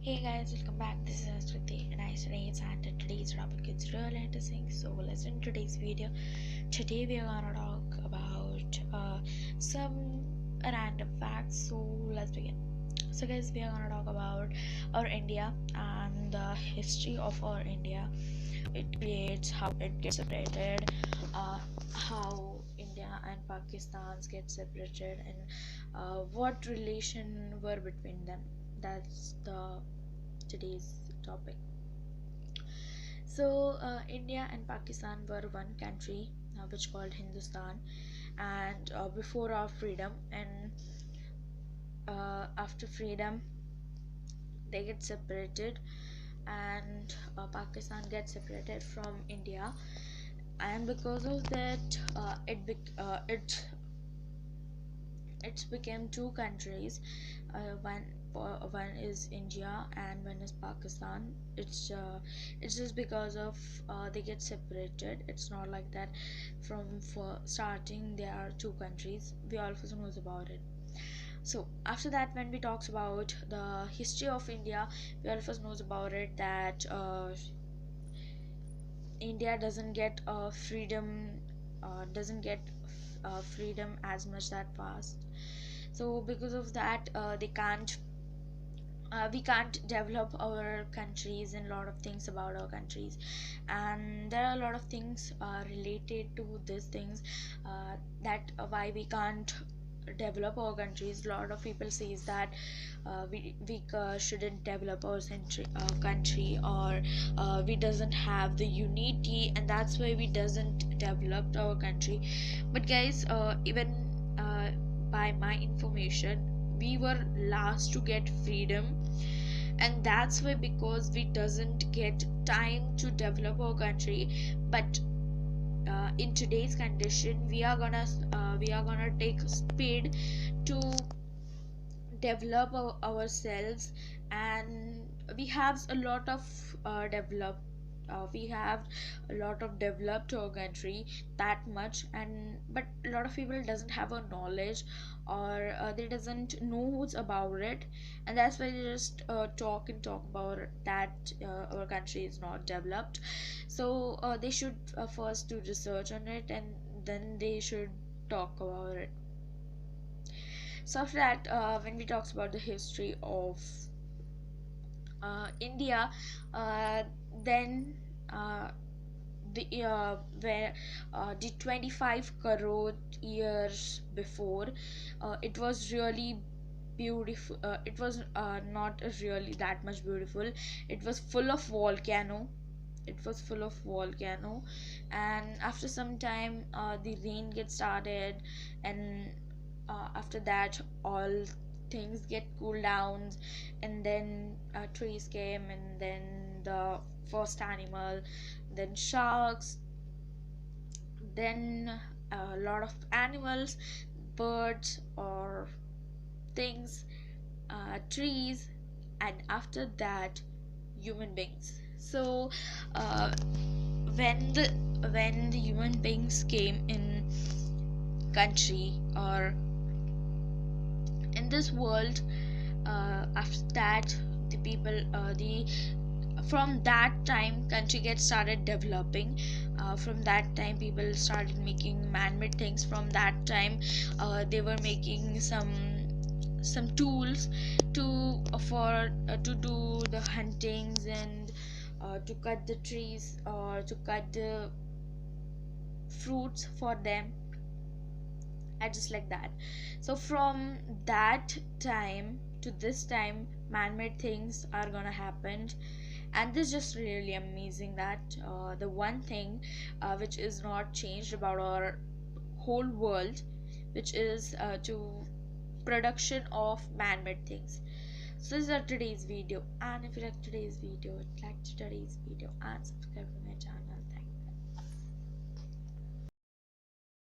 Hey guys, welcome back. This is Asriti and I today it's and today's topic is real interesting. So listen to today's video. Today we are gonna talk about some random facts. So let's begin. So guys, we are gonna talk about our India and the history of our India. It creates how it gets separated, how India and Pakistan get separated, and what relation were between them. That's the today's topic. So, India and Pakistan were one country which called Hindustan, and before our freedom, and after freedom, they get separated, and Pakistan gets separated from India, and because of that, it became two countries. One is India and one is Pakistan. It's just because of they get separated. It's not like that from for starting there are two countries. We all of us knows about it. So after that, when we talks about the history of India, we all of us knows about it that India doesn't get freedom as much that fast. So because of that, we can't develop our countries and a lot of things about our countries, and there are a lot of things related to these things, that why we can't develop our countries. A lot of people says that we shouldn't develop our country, or we doesn't have the unity, and that's why we doesn't develop our country. But guys, even by my information, we were last to get freedom, and that's why, because we doesn't get time to develop our country. But in today's condition, we are gonna take speed to develop ourselves, and we have a lot of we have a lot of developed our country that much, and but a lot of people doesn't have a knowledge, or they doesn't knows about it, and that's why they just talk and talk about that our country is not developed. So they should first do research on it, and then they should talk about it. So after that, when we talks about the history of India, then where the 25 crore years before, it was really beautiful. It was not really that much beautiful. It was full of volcano. And after some time, the rain gets started, and after that, all things get cooled down, and then trees came, and then the first animal, then sharks, then a lot of animals, birds or things, trees, and after that, human beings. So uh, when the human beings came in country, or in this world, after that, the people the from that time, country gets started developing. From that time, people started making man-made things. From that time, they were making some tools to to do the huntings, and to cut the trees, or to cut the fruits for them, and just like that. So from that time to this time, man-made things are gonna happen, and this is just really amazing that the one thing which is not changed about our whole world, which is to production of man-made things. So this is today's video, and if you like today's video, and subscribe to my channel.